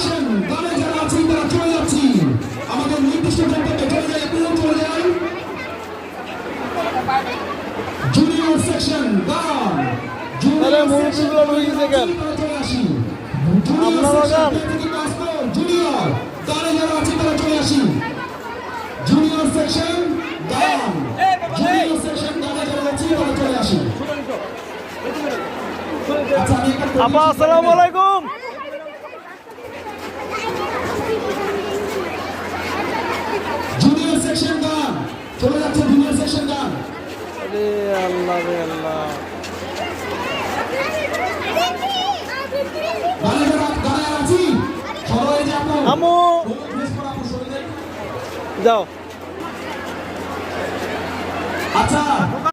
section গানে যারা আছি তারা চলে যাচ্ছি আমাদের নির্দিষ্ট গন্তব্যে চলে যায় পুরো চলে যায় জুনিয়র সেকশন গান তাহলে মুরব্বীগুলো রয়ে গেছে কেন চলে আসি আপনারা গান জুনিয়র গানে যারা আছি তারা চলে আসি জুনিয়র সেকশন গান জুনিয়র সেকশন গানে যারা আছি তারা চলে আসি আচ্ছা আমি একটা আপা আসসালামু আলাইকুম জুনিয়র সেকশন গান চলে যাচ্ছে জুনিয়র সেকশন গান আরে আল্লাহ রে আল্লাহ গানে যারা আছি সবাই যে আপনার আমু ড্রেস পরা আপনার শরীরে যাও আচ্ছা